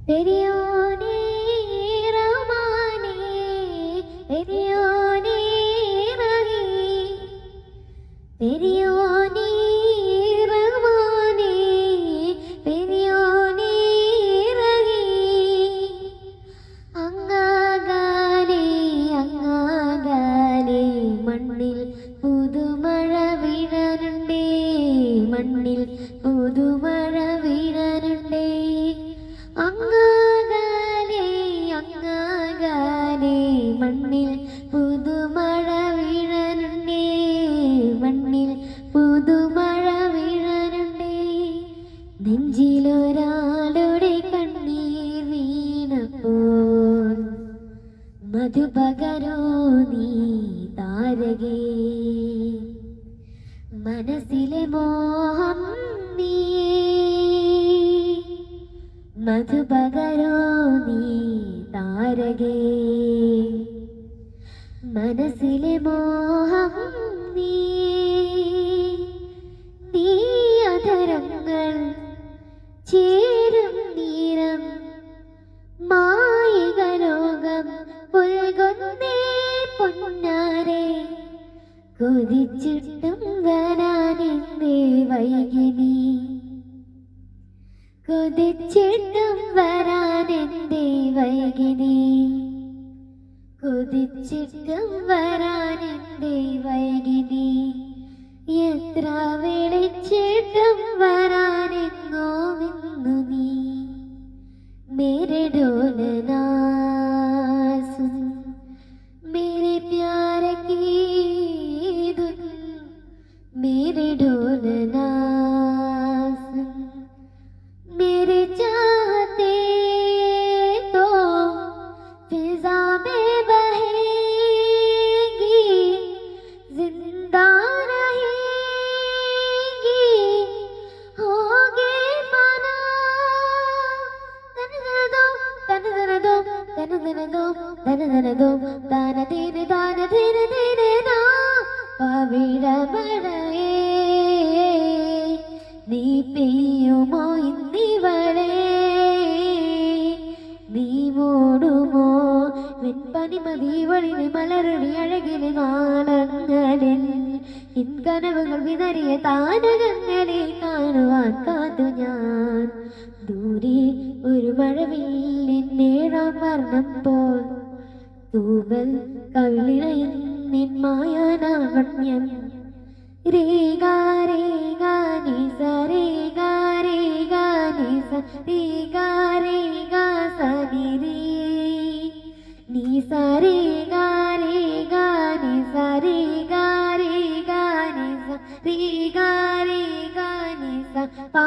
പെരിയോനേ റഹ്മാനേ പെരിയോനേ റഹീം പെരിയോനേ റഹ്മാനേ പെരിയോനേ റഹീം അങ്ങാകാലേ അങ്ങാകാലേ മണ്ണിൽ പുതുമഴ വീഴാനുണ്ടേ മണ്ണിൽ പുതുമഴ വീഴാനുണ്ടേ അങ്ങാകാലേ അങ്ങാകാലേ മണ്ണിൽ പുതുമഴ വീഴാനുണ്ടേ മണ്ണിൽ പുതുമഴ വീഴാനുണ്ടേ നെഞ്ചിലൊരാളുടെ കണ്ണീർ വീണപ്പോൾ മധുപകരോ നീ താരകേ മനസ്സിലെ മോഹം നീ മധുപകരോ നീ താരകേ മനസ്സിലെ മോഹം നീ നീ അധരങ്ങൾ ചേരും നീരം മായിക ലോകം പുൽകൊന്നേ പൊന്നാരെ കൊതിച്ചിട്ടും വരാനെന്തേ വൈകിനി കൊതിച്ചിട്ടും വരാനെന്തേ വൈകിനി കൊതിച്ചിട്ടും വരാനെന്തേ വൈകിനി എത്ര വിളിച്ചിട്ടും വരാനെങ്ങോ നിന്നു നീ മേരെ ഡോലനാ സുൻ मेरे प्यार की धुन मेरे ढोलना सुन मेरे चाहते तो फिजा में बहेगी जिंदा रहेगी होगे फना तन दो तन दो तन दो तन दो താന ധീര നാ പവിഴ മഴയേ നീ പെയ്യുമോ ഇന്നിവളെ നീ മൂടുമോ വെൺപനിമതിവളിന് മലരടി അഴകിന് നാളങ്ങളിൽ ഇൻകനവുകൾ വിതറിയ താരകങ്ങളെ കാണുവാൻ കാത്തു ഞാൻ ദൂരെ ഒരു മഴവില്ലിന്നേഴാം വർണ്ണം പോൽ തൂവൽ കവിളിണയിൽ നിൻ മായാനാവണ്യം രേഗാ രേഗാ നിസ രേഗാ രേഗാ നിസ രേഗാ രേഗാ സനിരേ നിസ രേഗാ രേഗാ നിസ രേഗാ രേഗാ നിസ രേഗാ രേഗാ നിസ പാ